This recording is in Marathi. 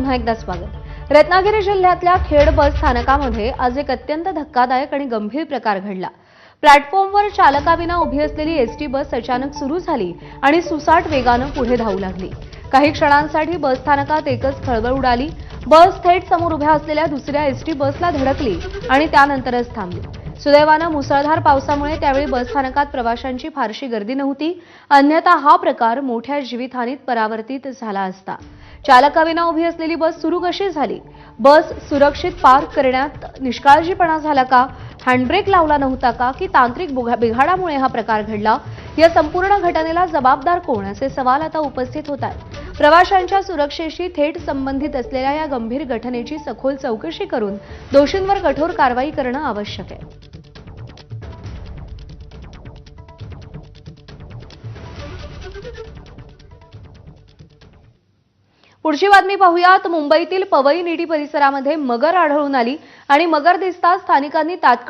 पुन्हा एकदा स्वागत। रत्नागिरी जिल्ह्यातल्या खेड बस स्थानकामध्ये आज एक अत्यंत धक्कादायक आणि गंभीर प्रकार घडला। प्लॅटफॉर्मवर चालकाविना उभी असलेली एसटी बस अचानक सुरू झाली आणि सुसाट वेगाने पुढे धावू लागली। काही क्षणांसाठी बस स्थानकात एकच खळबळ उडाली। बस थेट समोर उभ्या असलेल्या दुसऱ्या एसटी बसला धडकली आणि त्यानंतरच थांबली। सुदैवाने मुसळधार पावसामुळे त्यावेळी बस स्थानकात प्रवाशांची फारशी गर्दी नव्हती, अन्यथा हा प्रकार मोठ्या जीवितहानीत परावर्तित झाला असता। चालकाविना उभी असलेली बस सुरू कशी झाली? बस सुरक्षित पार्क करण्यात निष्काळजीपणा झाला का? हँडब्रेक लावला नव्हता का की तांत्रिक बिघाडामुळे हा प्रकार घडला? या संपूर्ण घटनेला जबाबदार कोण असे सवाल आता उपस्थित होत आहेत। प्रवाशांच्या सुरक्षेशी थेट संबंधित असलेल्या या गंभीर घटनेची सखोल चौकशी करून दोषींवर कठोर कारवाई करणं आवश्यक आहे। पुढची बातमी पाहूयात। मुंबईतील पवई निडी परिसरामध्ये मगर आढळून आली आणि मगर दिसताच स्थानिकांनी तात्काळ